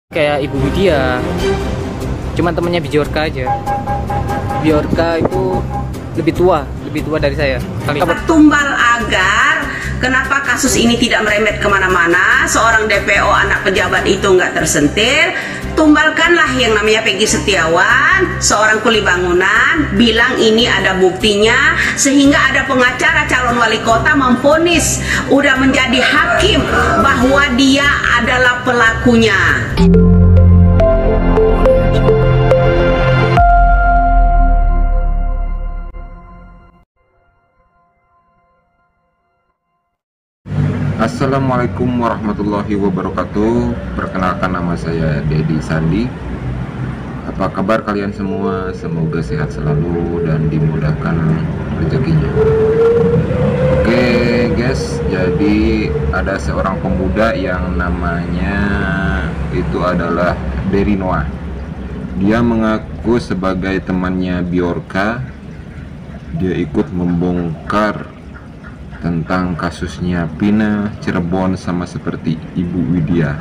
Kayak Ibu Widya, cuman temennya Bjorka aja. Bjorka itu lebih tua dari saya. Tumbal agar kenapa kasus ini tidak merembet kemana-mana, seorang DPO anak pejabat itu nggak tersentil. Tumbalkanlah yang namanya Peggy Setiawan, seorang kuli bangunan, bilang ini ada buktinya, sehingga ada pengacara calon wali kota memvonis udah menjadi hakim bahwa dia adalah pelakunya. Assalamualaikum warahmatullahi wabarakatuh. Perkenalkan, nama saya Dedi Sandi. Apa kabar kalian semua? Semoga sehat selalu dan dimudahkan rezekinya. Oke guys, jadi ada seorang pemuda yang namanya itu adalah Dery Noah. Dia mengaku sebagai temannya Bjorka. Dia ikut membongkar tentang kasusnya Vina Cirebon sama seperti Ibu Widya.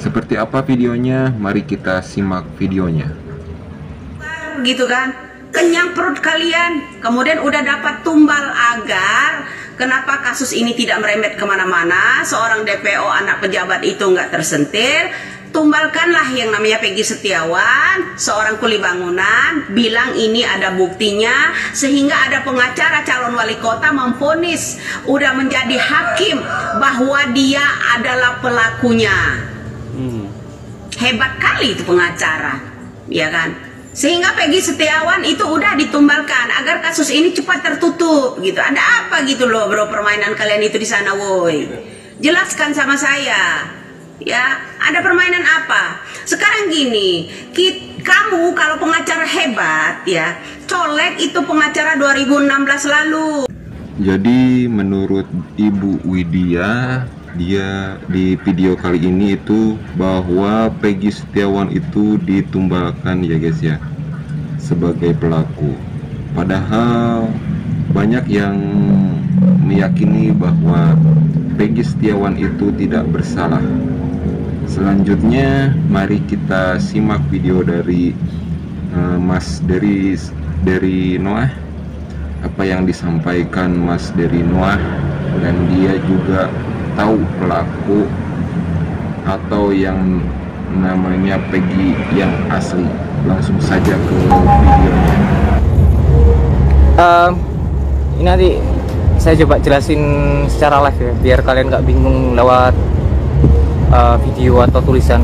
Seperti apa videonya? Mari kita simak videonya. Gitu kan, kenyang perut kalian, kemudian udah dapat tumbal agar kenapa kasus ini tidak merembet kemana-mana, seorang DPO anak pejabat itu nggak tersentil. Tumbalkanlah yang namanya Peggy Setiawan, seorang kuli bangunan, bilang ini ada buktinya, sehingga ada pengacara calon wali kota memvonis udah menjadi hakim bahwa dia adalah pelakunya. Hebat kali itu pengacara, ya kan? Sehingga Peggy Setiawan itu udah ditumbalkan agar kasus ini cepat tertutup gitu. Ada apa gitu loh bro, permainan kalian itu di sana woi? Jelaskan sama saya. Ya, ada permainan apa? Sekarang gini, kamu kalau pengacara hebat ya, colek itu pengacara 2016 lalu. Jadi menurut Ibu Widya, dia di video kali ini itu bahwa Peggy Setiawan itu ditumbalkan ya guys ya, sebagai pelaku. Padahal banyak yang meyakini bahwa Peggy Setiawan itu tidak bersalah. Selanjutnya mari kita simak video dari Mas Dery Noah. Apa yang disampaikan Mas Dery Noah, dan dia juga tahu pelaku atau yang namanya Peggy yang asli. Langsung saja ke videonya. Ini nanti saya coba jelasin secara live ya, biar kalian nggak bingung lewat video atau tulisan.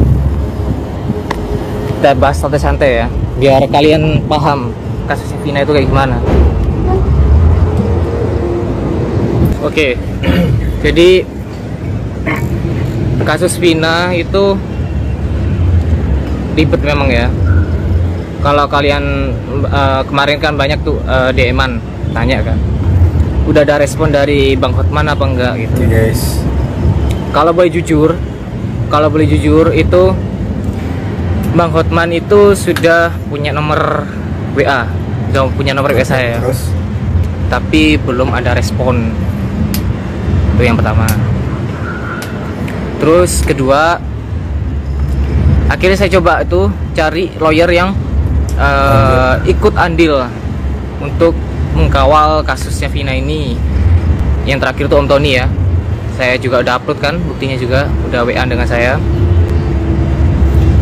Kita bahas santai-santai ya, biar kalian paham kasusnya Vina itu kayak gimana. Oke, jadi kasus Vina itu ribet memang ya. Kalau kalian kemarin kan banyak tuh DM-an tanya kan, udah ada respon dari Bang Hotman apa enggak gitu guys. Kalau boleh jujur itu Bang Hotman itu sudah punya nomor WA, saya. Terus? Tapi belum ada respon. Itu yang pertama. Terus kedua, akhirnya saya coba tuh cari lawyer yang ikut andil untuk mengkawal kasusnya Vina ini. Yang terakhir tuh Om Tony ya. Saya juga udah upload kan, buktinya juga udah WA dengan saya.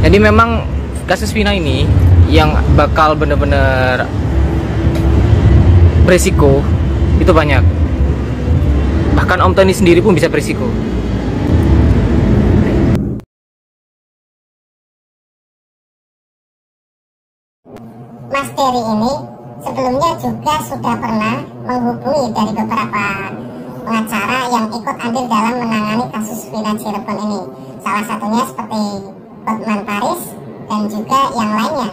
Jadi memang kasus Vina ini yang bakal bener-bener berisiko itu banyak. Bahkan Om Tony sendiri pun bisa berisiko. Mas Dery ini sebelumnya juga sudah pernah menghubungi dari beberapa pengacara yang ikut andil dalam menangani kasus Vina Cirebon ini. Salah satunya seperti Hotman Paris dan juga yang lainnya.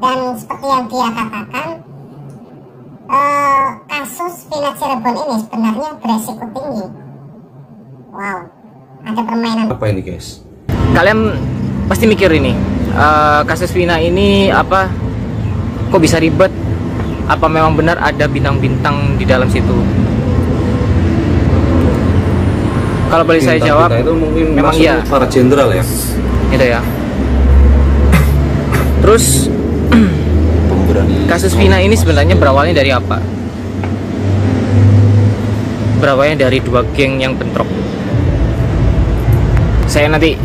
Dan seperti yang dia katakan, kasus Vina Cirebon ini sebenarnya beresiko tinggi. Wow, ada permainan. Apa ini guys? Kalian pasti mikir ini, kasus Vina ini apa? Kok bisa ribet? Apa memang benar ada bintang-bintang di dalam situ? Kalau boleh saya jawab, itu mungkin memang iya. Para jenderal ya. Itu ya. Terus kasus Vina ini sebenarnya berawalnya dari apa? Berawalnya dari dua geng yang bentrok. Saya nanti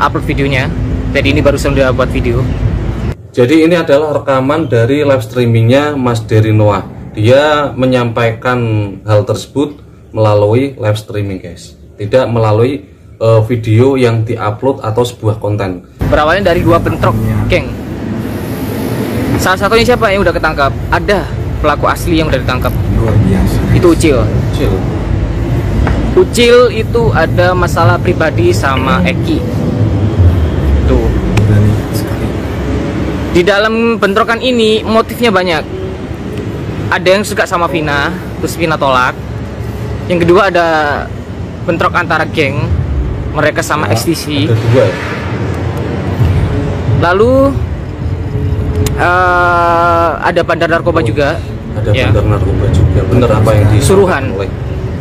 upload videonya. Jadi ini barusan udah buat video. Jadi ini adalah rekaman dari live streamingnya Mas Dery Noah. Dia menyampaikan hal tersebut melalui live streaming, guys. Tidak melalui video yang diupload atau sebuah konten. Berawalnya dari dua bentrok geng. Salah satunya siapa yang udah ketangkap? Ada pelaku asli yang udah ditangkap. Luar biasa. Itu Ucil. Chill. Ucil itu ada masalah pribadi sama Eki. Tuh. Berani sekali. Di dalam bentrokan ini motifnya banyak. Ada yang suka sama Vina, terus Vina tolak. Yang kedua ada bentrok antara geng, mereka sama XTC. Ada dua ya? Lalu ada bandar narkoba juga. Ada Ya. bandar narkoba juga. Bener apa yang Suruhan. disampaikan oleh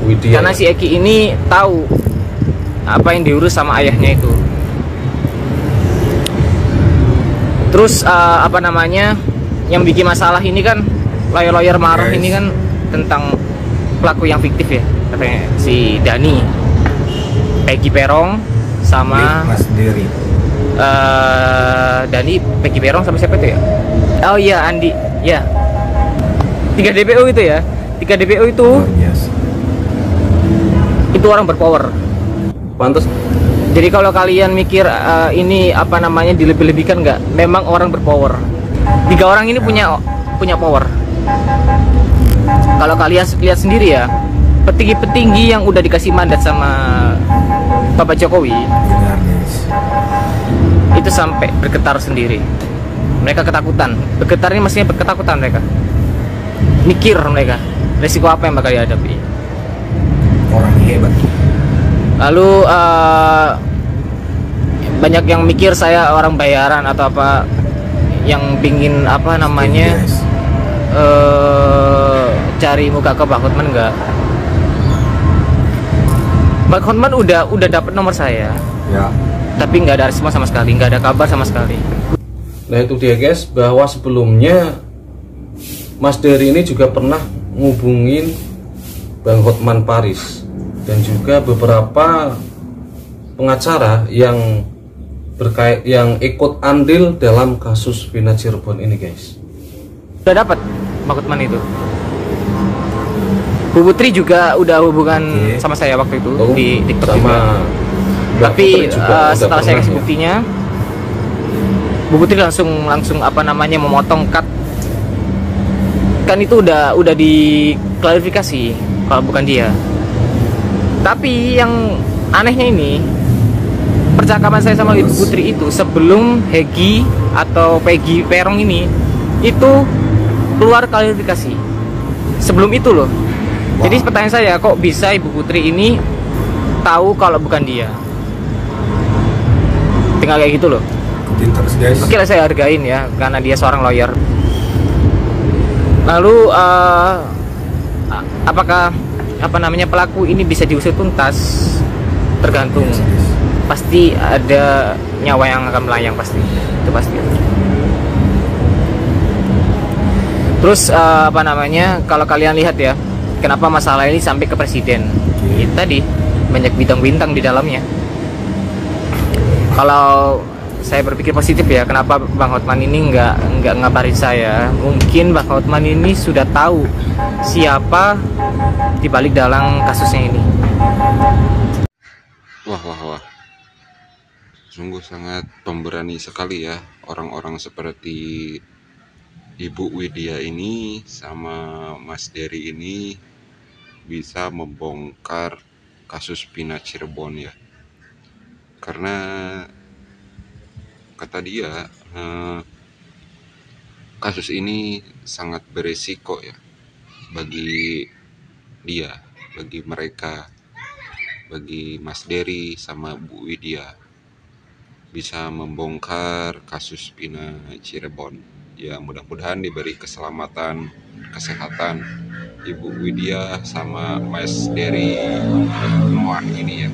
Widya? Karena si Eki ini tahu apa yang diurus sama ayahnya itu. Terus apa namanya, yang bikin masalah ini kan lawyer marah ini kan tentang pelaku yang fiktif ya, katanya si Dani, Peggy Perong sama Mas Dery. Dani, Peggy Perong sama siapa itu ya? Oh iya, Andi ya. 3 DPO itu ya. 3 DPO itu Luar biasa. orang berpower. Pantes. Jadi kalau kalian mikir ini apa namanya dilebih-lebihkan, nggak, memang orang berpower. 3 orang ini punya power. Kalau kalian lihat sendiri ya, petinggi-petinggi yang udah dikasih mandat sama Bapak Jokowi Benar, guys. itu sampai bergetar sendiri. Mereka ketakutan. Bergetar ini maksudnya berketakutan mereka. Mikir mereka resiko apa yang bakal dihadapi. Orang hebat. Lalu banyak yang mikir saya orang bayaran atau apa, yang pingin apa namanya Guys. cari muka ke Bang Hotman. Enggak. Bang Hotman udah dapet nomor saya, Ya. tapi nggak ada respon sama sekali, nggak ada kabar sama sekali. Nah itu dia guys, bahwa sebelumnya Mas Dery ini juga pernah ngubungin Bang Hotman Paris dan juga beberapa pengacara yang ikut andil dalam kasus Vina Cirebon ini, guys. Udah dapat Bang Hotman itu. Bu Putri juga udah hubungan sama saya waktu itu Oh, di TikTok sama juga. Mbak Tapi Putri juga udah setelah saya pernah kasih ya? buktinya, Bu Putri langsung apa namanya memotong cut. Kan itu udah diklarifikasi kalau bukan dia. Tapi yang anehnya ini, percakapan saya sama Ibu Putri itu sebelum Hegi atau Peggy Perong ini itu keluar klarifikasi. Sebelum itu loh. Jadi pertanyaan saya, kok bisa Ibu Putri ini tahu kalau bukan dia? Tinggal kayak gitu loh. Pintar, guys. Oke lah, saya hargain ya, karena dia seorang lawyer. Lalu apakah apa namanya pelaku ini bisa diusut tuntas? Tergantung. Pasti ada nyawa yang akan melayang, pasti. Itu pasti. Terus apa namanya, kalau kalian lihat ya, kenapa masalah ini sampai ke presiden? Itu tadi banyak bintang-bintang di dalamnya. Kalau saya berpikir positif ya, kenapa Bang Hotman ini nggak ngabarin saya? Mungkin Bang Hotman ini sudah tahu siapa di balik dalam kasusnya ini. Wah. Sungguh sangat pemberani sekali ya orang-orang seperti Ibu Widya ini sama Mas Dery ini bisa membongkar kasus Vina Cirebon ya. Karena kata dia kasus ini sangat beresiko ya bagi dia, bagi mereka, bagi Mas Dery sama Bu Widya, bisa membongkar kasus Vina Cirebon. Ya mudah-mudahan diberi keselamatan, kesehatan Ibu Widya sama Mas Dery Noah ini ya.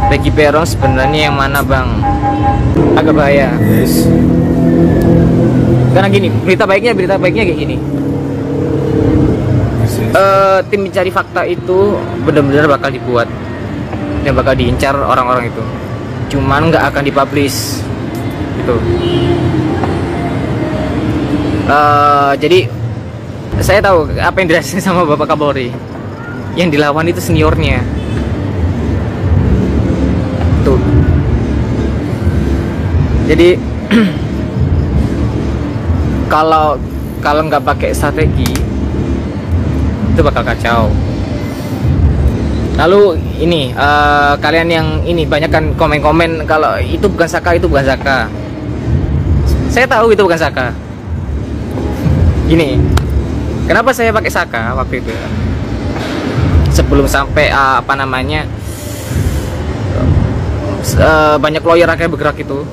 Peggy Peron sebenarnya yang mana bang? Agak bahaya. Yes. Karena gini, berita baiknya kayak gini. Tim mencari fakta itu benar-benar bakal dibuat dan bakal diincar orang-orang itu. Cuman nggak akan dipublish gitu. Jadi saya tahu apa yang dirasain sama Bapak Kapolri. Yang dilawan itu seniornya. Tuh. Jadi kalau nggak pakai strategi itu bakal kacau. Lalu ini kalian yang ini banyak kan komen-komen kalau itu bukan Saka, itu bukan Saka. Saya tahu itu bukan Saka. Gini, kenapa saya pakai Saka waktu itu? Sebelum sampai apa namanya banyak lawyer akhirnya bergerak itu.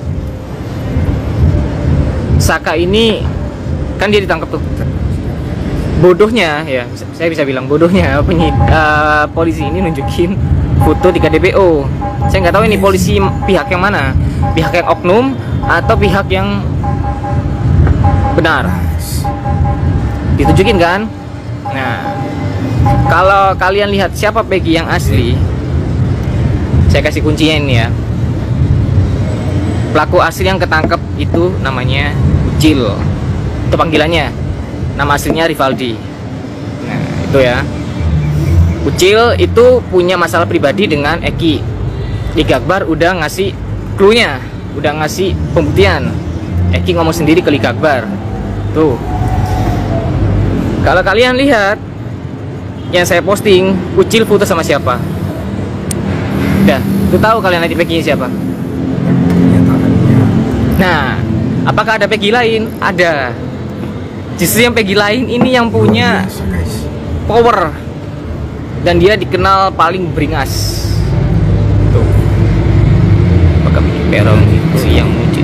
Saka ini kan dia ditangkap tuh. Bodohnya ya, saya bisa bilang bodohnya polisi ini nunjukin foto 3 DPO. Saya nggak tahu ini polisi pihak yang mana, pihak yang oknum atau pihak yang benar. Ditunjukin kan? Nah, kalau kalian lihat siapa Peggy yang asli, saya kasih kuncinya ini ya. Pelaku asli yang ketangkep itu namanya Ucil, itu panggilannya. Nama aslinya Rivaldi. Nah, itu ya. Ucil itu punya masalah pribadi dengan Eki. Eki Akbar udah ngasih clue-nya, udah ngasih pembuktian. Eki ngomong sendiri ke Eki Akbar. Tuh. Kalau kalian lihat yang saya posting, Ucil foto sama siapa? Udah, itu tahu kalian nanti Peggy siapa? Nah, apakah ada Peggy lain? Ada. Justru yang Peggy lain ini yang punya power dan dia dikenal paling beringas. Tuh, apakah Peggy Peron itu yang muncul?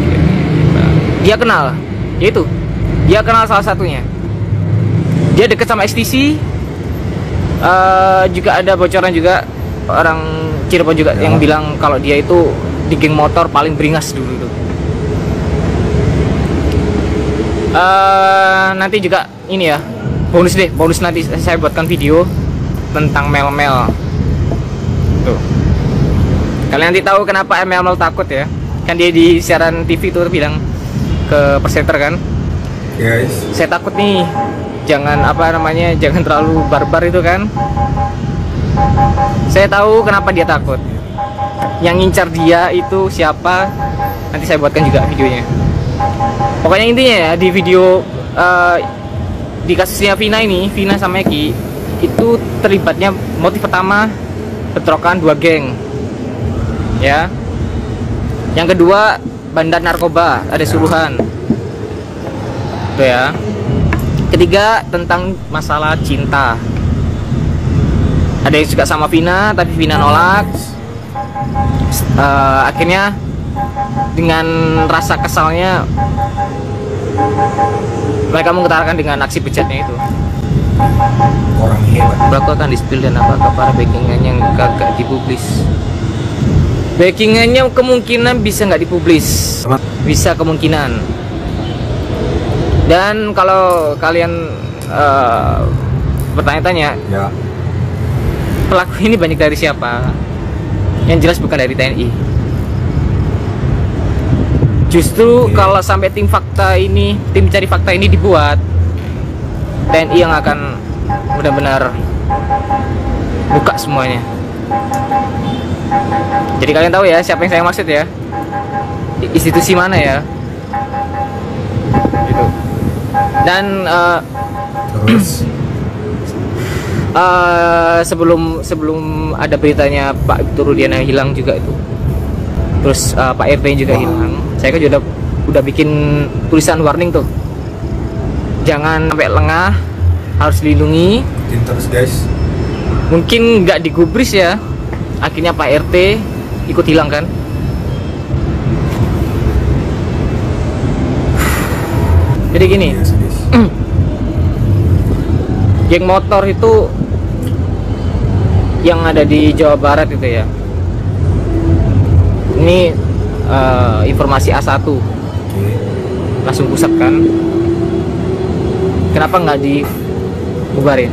Dia kenal, yaitu dia kenal salah satunya. Dia dekat sama STC. Juga ada bocoran juga orang Cirebon juga yang bilang kalau dia itu di geng motor paling beringas dulu itu. Nanti juga ini ya bonus nanti saya buatkan video tentang Mel-Mel tuh. Kalian nanti tahu kenapa Mel-Mel takut ya, kan dia di siaran TV tuh bilang ke presenter kan, guys saya takut nih, jangan apa namanya, jangan terlalu barbar itu kan. Saya tahu kenapa dia takut. Yang ngincar dia itu siapa, nanti saya buatkan juga videonya. Pokoknya intinya ya, di video di kasusnya Vina sama Eki itu terlibatnya motif pertama bentrokan 2 geng ya. Yang kedua bandar narkoba, ada suruhan itu ya. Ketiga tentang masalah cinta, ada yang suka sama Vina tapi Vina nolak. Akhirnya dengan rasa kesalnya mereka mengutarakan dengan aksi bejatnya itu. Orang hebat. Pelaku akan di-spill dan apakah para backingannya yang kagak dipublis? Backingannya kemungkinan bisa nggak dipublis, bisa kemungkinan. Dan kalau kalian bertanya-tanya ya, pelaku ini banyak dari siapa? Yang jelas bukan dari TNI. Justru kalau sampai tim cari fakta ini dibuat, TNI yang akan benar-benar buka semuanya. Jadi kalian tahu ya siapa yang saya maksud ya, institusi mana ya gitu. Dan sebelum ada beritanya Pak Ibtu Rudiana hilang juga itu, terus Pak RT juga hilang, saya kan juga udah bikin tulisan warning tuh, jangan sampai lengah, harus dilindungi. Ikutin terus guys. Mungkin nggak digubris ya, akhirnya Pak RT ikut hilang kan. Jadi gini, geng motor itu yang ada di Jawa Barat itu ya, Ini informasi A1. Langsung pusat kan. Kenapa nggak dibubarin?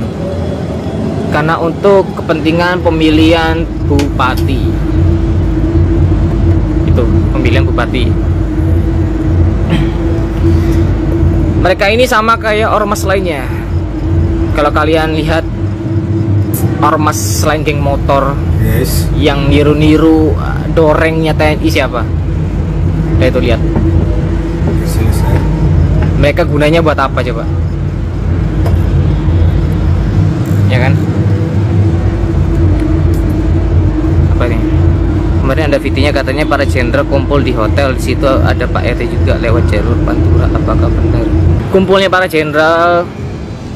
Karena untuk kepentingan pemilihan bupati. Itu pemilihan bupati. Mereka ini sama kayak ormas lainnya. Kalau kalian lihat ormas selain geng motor, yang niru-niru dorengnya TNI siapa? Ya itu lihat. Mereka gunanya buat apa coba? Ya kan? Apa nih? Kemarin ada videonya, katanya para jenderal kumpul di hotel. Di situ ada Pak RT juga lewat jalur Pantura. Apakah benar? Kumpulnya para jenderal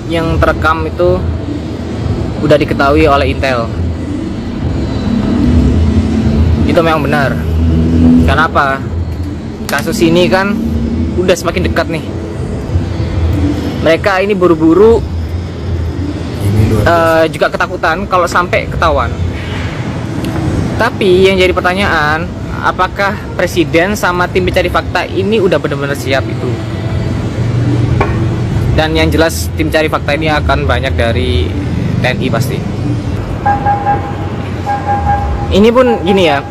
yang terekam itu udah diketahui oleh Intel. Itu memang benar. Kenapa? Kasus ini kan udah semakin dekat nih. Mereka ini buru-buru, juga ketakutan kalau sampai ketahuan. Tapi yang jadi pertanyaan, apakah presiden sama tim pencari fakta ini udah benar-benar siap itu? Dan yang jelas tim cari fakta ini akan banyak dari TNI pasti. Ini pun gini ya.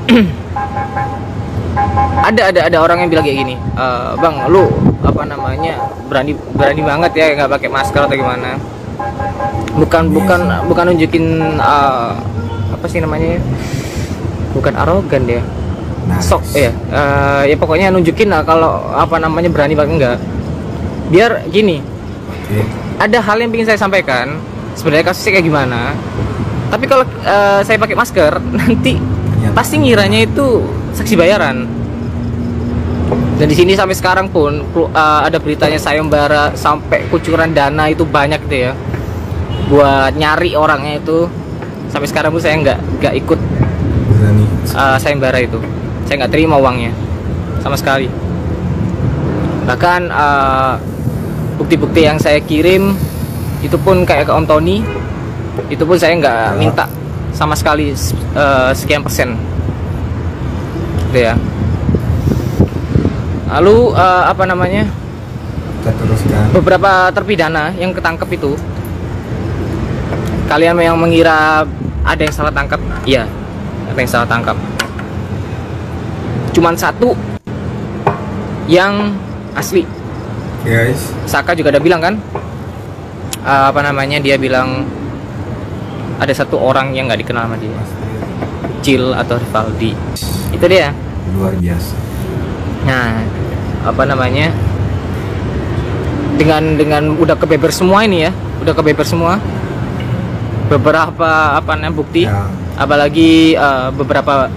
ada orang yang bilang kayak gini, bang, lu apa namanya berani banget ya nggak pakai masker atau gimana? Bukan nunjukin apa sih namanya? Bukan arogan dia. Sok ya. Ya pokoknya nunjukin lah kalau apa namanya berani banget enggak. Biar gini. Ada hal yang ingin saya sampaikan. Sebenarnya kasusnya kayak gimana? Tapi kalau saya pakai masker nanti pasti ngiranya itu saksi bayaran. Dan di sini sampai sekarang pun ada beritanya sayembara sampai kucuran dana itu banyak gitu ya, buat nyari orangnya itu. Sampai sekarang pun saya nggak ikut sayembara itu. Saya nggak terima uangnya sama sekali. Bahkan bukti-bukti yang saya kirim itu pun kayak ke Om Tony, itu pun saya nggak minta sama sekali sekian persen gitu ya. Lalu apa namanya, beberapa terpidana yang ketangkep itu, kalian yang mengira ada yang salah tangkap, iya ada yang salah tangkap. Cuman satu yang asli. Guys, Saka juga ada bilang kan, apa namanya, dia bilang ada satu orang yang nggak dikenal sama dia, Cil atau Rivaldi. Itu dia. Luar biasa. Nah, apa namanya, dengan udah kebeber semua ini ya, udah kebeber semua. Beberapa apa namanya bukti, ya. Apalagi beberapa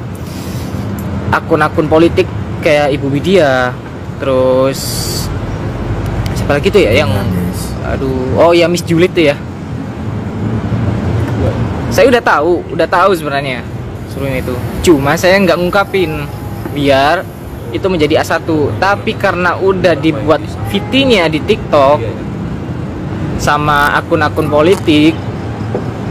akun-akun politik kayak Ibu Widya, terus siapa lagi tuh ya yang oh ya Miss Juliet tuh ya. Saya udah tahu sebenarnya sebelum itu. Cuma saya nggak ngungkapin biar itu menjadi A1. Tapi karena udah dibuat VT-nya di TikTok sama akun-akun politik,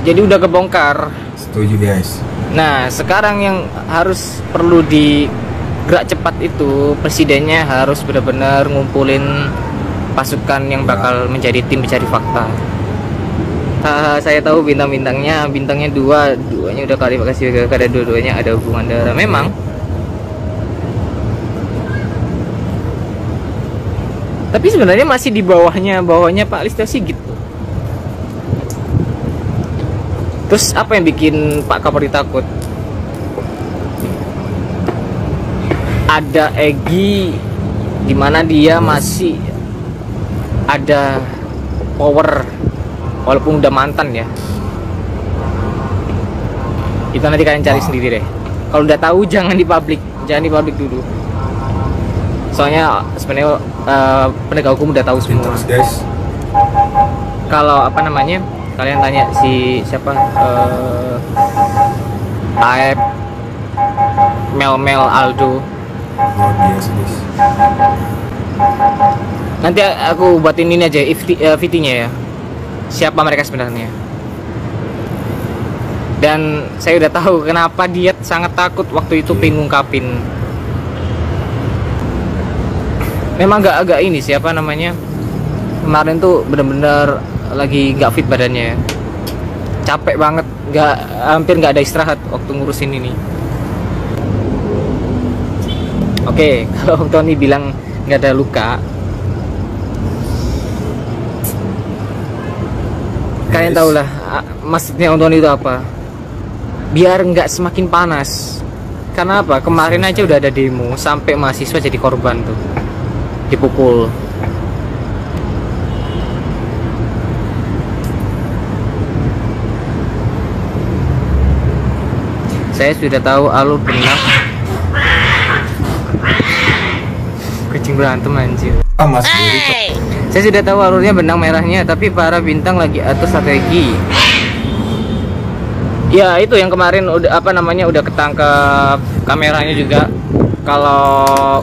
jadi udah kebongkar. Setuju guys. Nah sekarang yang harus perlu digerak cepat itu, presidennya harus benar-benar ngumpulin pasukan yang bakal menjadi tim pencari fakta. Saya tahu bintangnya duanya udah klarifikasi karena dua-duanya ada hubungan darah. Memang. Tapi sebenarnya masih di bawahnya Pak Listio Sigit. Terus apa yang bikin Pak Kapolri takut? Ada Egy, dimana dia masih ada power walaupun udah mantan ya. Itu nanti kalian cari sendiri deh. Kalau udah tahu jangan dipublik dulu. Soalnya sebenarnya penegak hukum udah tahu semua. Terus guys. Kalau apa namanya, kalian tanya si siapa, Aep, Mel Aldo. Luar biasa guys. Nanti aku buatin ini aja VT-nya ya. Siapa mereka sebenarnya. Dan saya udah tahu kenapa dia sangat takut waktu itu pengen ngungkapin memang agak ini siapa namanya, kemarin tuh bener-bener lagi nggak fit badannya, capek banget, hampir nggak ada istirahat waktu ngurusin ini. Oke, kalau Om Tony bilang nggak ada luka, kalian tahu lah maksudnya Om Tony itu apa, biar nggak semakin panas. Karena apa? Kemarin aja udah ada demo sampai mahasiswa jadi korban tuh, dipukul. Saya sudah tahu alur benang. Kucing berantem anjir. Mas Dery. Saya sudah tahu alurnya benang merahnya, tapi para bintang lagi atur strategi. Ya itu yang kemarin udah apa namanya udah ketangkep kameranya juga. Kalau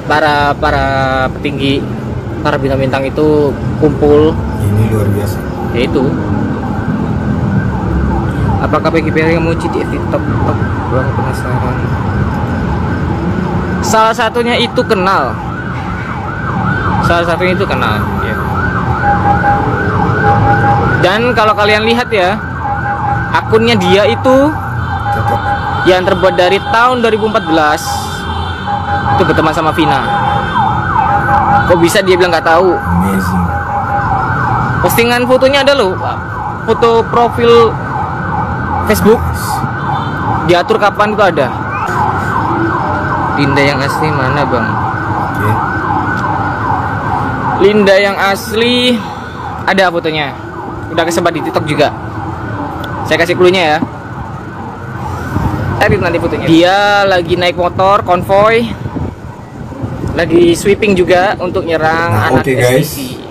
para petinggi, para bintang-bintang itu kumpul. Ini luar biasa. Ya itu. Apakah PGPR yang muji di TikTok? Bang penasaran. Salah satunya itu kenal. Salah satunya itu kenal. Ya. Dan kalau kalian lihat ya, akunnya dia itu yang terbuat dari tahun 2014 itu berteman sama Vina. Kok bisa dia bilang nggak tahu? Amazing. Postingan fotonya ada loh, foto profil Facebook, diatur kapan itu ada. Linda yang asli mana bang? Oke. Linda yang asli ada fotonya, udah kesebar di TikTok juga. Saya kasih cluenya ya. Edit nanti fotonya. Dia lagi naik motor konvoy, lagi sweeping juga untuk nyerang anak STC.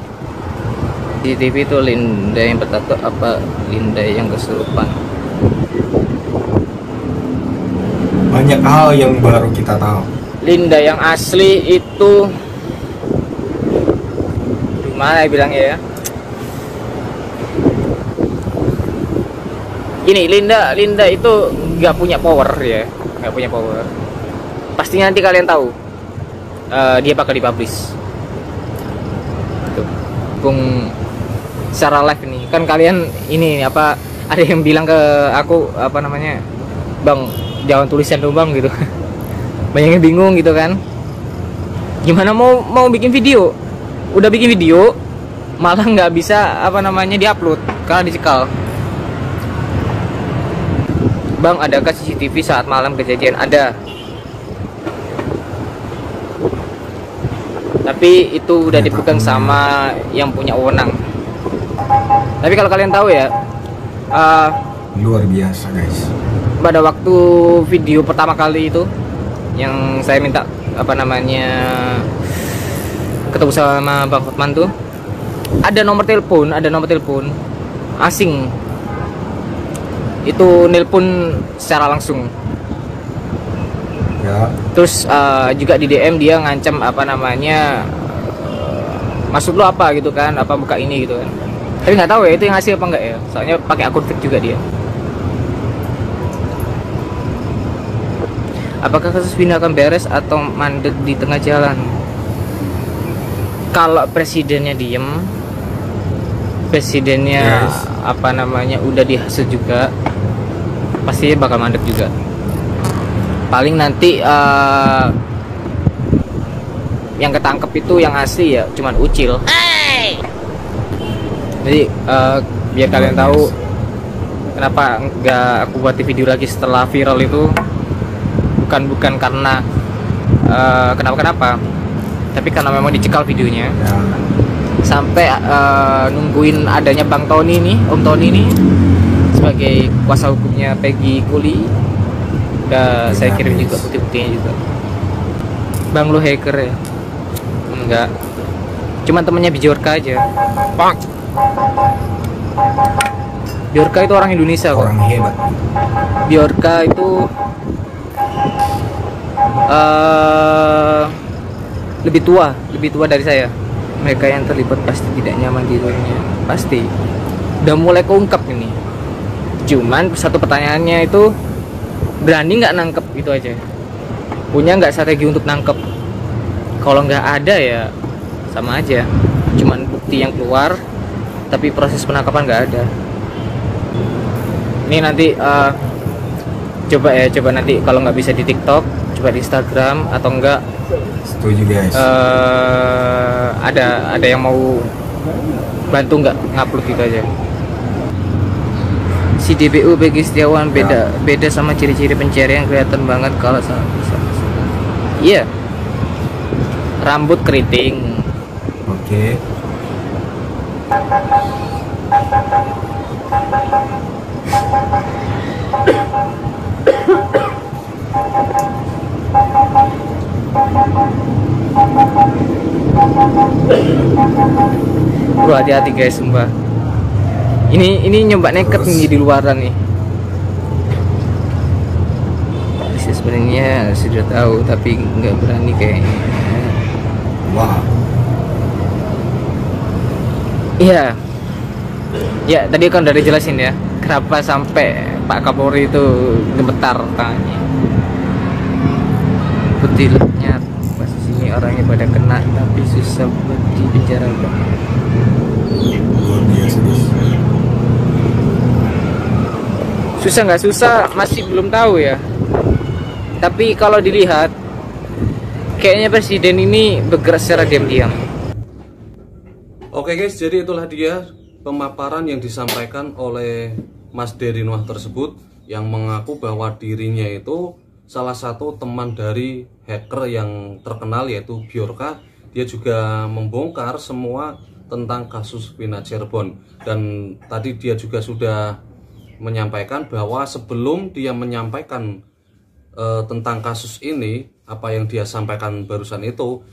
Di TV itu Linda yang bertato apa Linda yang kesurupan? Banyak hal yang baru kita tahu. Linda yang asli itu gimana ya bilangnya ya? Ini Linda itu nggak punya power ya, nggak punya power. Pasti nanti kalian tahu dia bakal dipublish. Tuh, Bung secara live nih kan kalian ini apa ada yang bilang ke aku apa namanya, bang jangan tulisan dong bang gitu. Banyak yang bingung gitu kan, gimana mau bikin video, udah bikin video malah nggak bisa apa namanya diupload karena dicekal. Bang, adakah CCTV saat malam kejadian? Ada. Tapi itu udah dipegang sama yang punya wewenang. Tapi kalau kalian tahu ya, luar biasa guys. pada waktu video pertama kali itu yang saya minta apa namanya ketemu sama Bang Hotman tuh, ada nomor telepon asing. Itu nelpon secara langsung Ya. terus juga di DM dia ngancam apa namanya maksud lo apa gitu kan, apa buka ini gitu kan. Tapi nggak tahu ya itu yang ngasih apa enggak ya, soalnya pakai akun fake juga dia. Apakah kasus Vina akan beres atau mandek di tengah jalan? Kalau presidennya diem, presidennya apa namanya udah dihasut juga, pasti bakal mandek juga. Paling nanti yang ketangkep itu yang asli ya cuman Ucil. Jadi biar kalian tahu kenapa nggak aku buat video lagi setelah viral itu, bukan karena kenapa, tapi karena memang dicekal videonya. Sampai nungguin adanya Bang Tony nih, Om Tony nih sebagai kuasa hukumnya Peggy Kuli, udah saya kirim juga bukti-buktinya juga. Bang, lu hacker ya? Enggak, cuman temennya Bjorka aja. Bjorka itu orang Indonesia kok. Orang hebat. Bjorka itu lebih tua dari saya. Mereka yang terlibat pasti tidak nyaman di dunia, pasti udah mulai keungkap ini. Cuman satu pertanyaannya itu, berani nggak nangkep, itu aja. Punya nggak strategi untuk nangkep? Kalau nggak ada ya sama aja, cuman bukti yang keluar tapi proses penangkapan nggak ada. Ini nanti coba nanti kalau nggak bisa di TikTok, coba di Instagram atau enggak. Setuju guys. Ada yang mau bantu nggak ngupload gitu aja. Si DBU Begi Setiawan beda sama ciri-ciri pencarian, kelihatan banget kalau bisa. Iya. Rambut keriting. Oke. Bro, hati-hati guys, sumpah. Ini nyoba nekat nih di luaran nih. Polisi sebenarnya sudah tahu tapi nggak berani kayaknya. Wah. Iya. Ya, tadi kan udah dijelasin ya, kenapa sampai Pak Kapolri itu gemetar tangannya. Betilnya posisinya orangnya pada kena tapi susah buat di penjara. Luar biasa guys. Susah nggak susah masih belum tahu ya. Tapi kalau dilihat kayaknya presiden ini bergerak secara diam-diam. Oke guys, jadi itulah dia pemaparan yang disampaikan oleh Mas Dery Nuah tersebut, yang mengaku bahwa dirinya itu salah satu teman dari hacker yang terkenal yaitu Bjorka. Dia juga membongkar semua tentang kasus Vina Cirebon, dan tadi dia juga sudah menyampaikan bahwa sebelum dia menyampaikan tentang kasus ini, apa yang dia sampaikan barusan itu,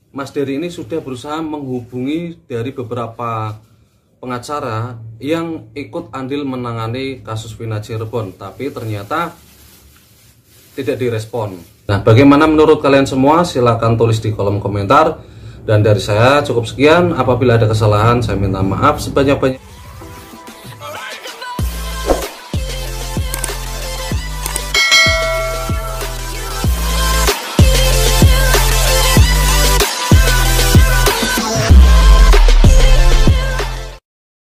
Mas Dery ini sudah berusaha menghubungi dari beberapa pengacara yang ikut andil menangani kasus Vina Cirebon, tapi ternyata tidak direspon. Nah, bagaimana menurut kalian semua? Silahkan tulis di kolom komentar. Dan dari saya cukup sekian. Apabila ada kesalahan, saya minta maaf sebanyak-banyaknya.